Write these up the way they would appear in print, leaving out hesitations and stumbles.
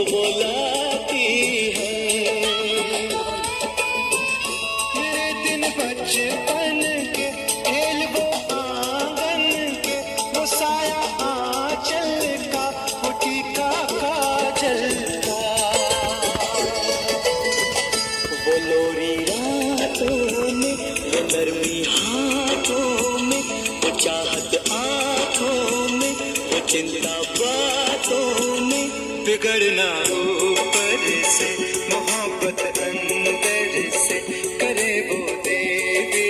बुलाती है। मेरे दिन बचपन के खेल वो आंगन के, वो साया आंचल का, वो टीका काजल का, वो लोरी रातों में, वो नरमी हाथों में, वो चाहत आंखों में, वो चिंता बातों में, बिगड़ना ऊपर से, मोहब्बत अंदर से, करे वो देवी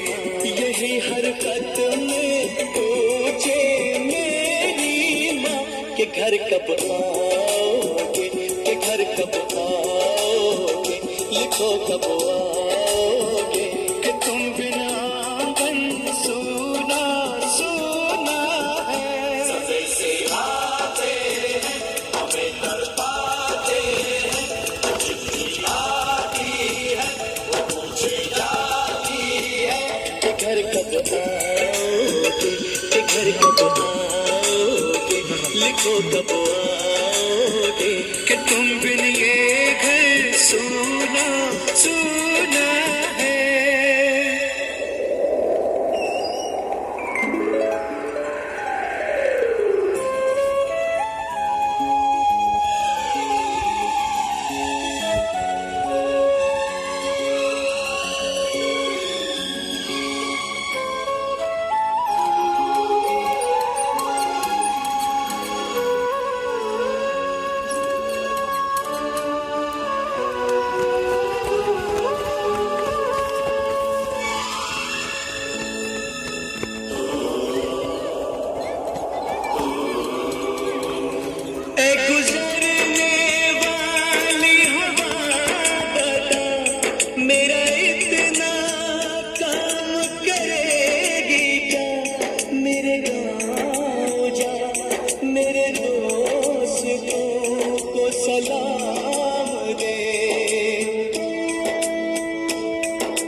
माँ। यही हरकत में पूछे मेरी माँ कि घर कब आओगे, कि घर कब आओगे, लिखो कब आओगे, कि तुम बिना आंगन सूना सूना है। सफे से आते हैं, हमें तड़पाते हैं, चिट्ठी आती है, वो पूछे जाती है कि घर कब आओगे, कि घर कब आओगे, लिखो कब आओगे, कि तुम बिन ये घर सूना सूना है। सलाम दे,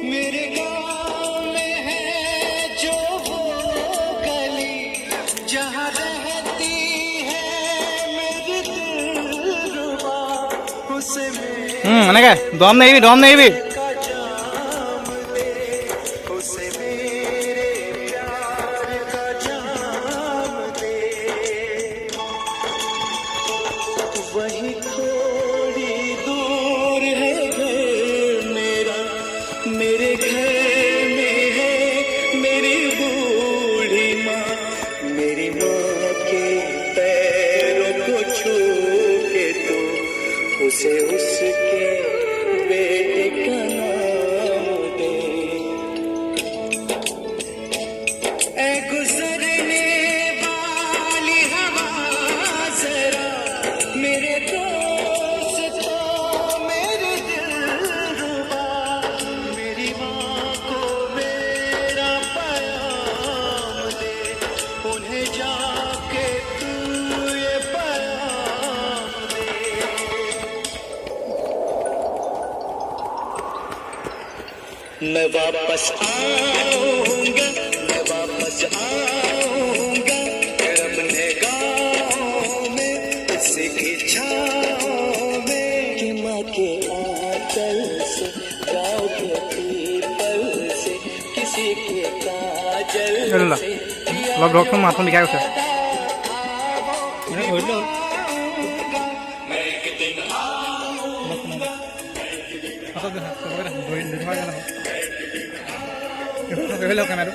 मेरे गाँव में है जो वो गली, जहाँ रहती है मेरी दिलरुबा, उसे अनेक दम नहीं भी दम नहीं भी का जाम दे, उसे मेरे प्यार का जाम दे। वही थोड़ी दूर है घर मेरा, मेरे घर में है मेरी बूढ़ी माँ, मेरी माँ के पैरों को छू के तो उसे उसके बेटे का नाम दे। ऐ गुजरने वाली हवा जरा, मेरे दोस्तों मेरे दिलरुबा, मेरी माँ को मेरा पैगाम दे, उन्हें जाके तू ये पैगाम दे। मैं वापस आऊंगा, मैं वापस आऊंगा, फिर अपने गाँव में, इसकी छाँव में, कि माँ के आंचल से, गाँव के पीपल से, किसी के काजल से, लग रख माथन बिका गए मैं एक दिन कैमेरा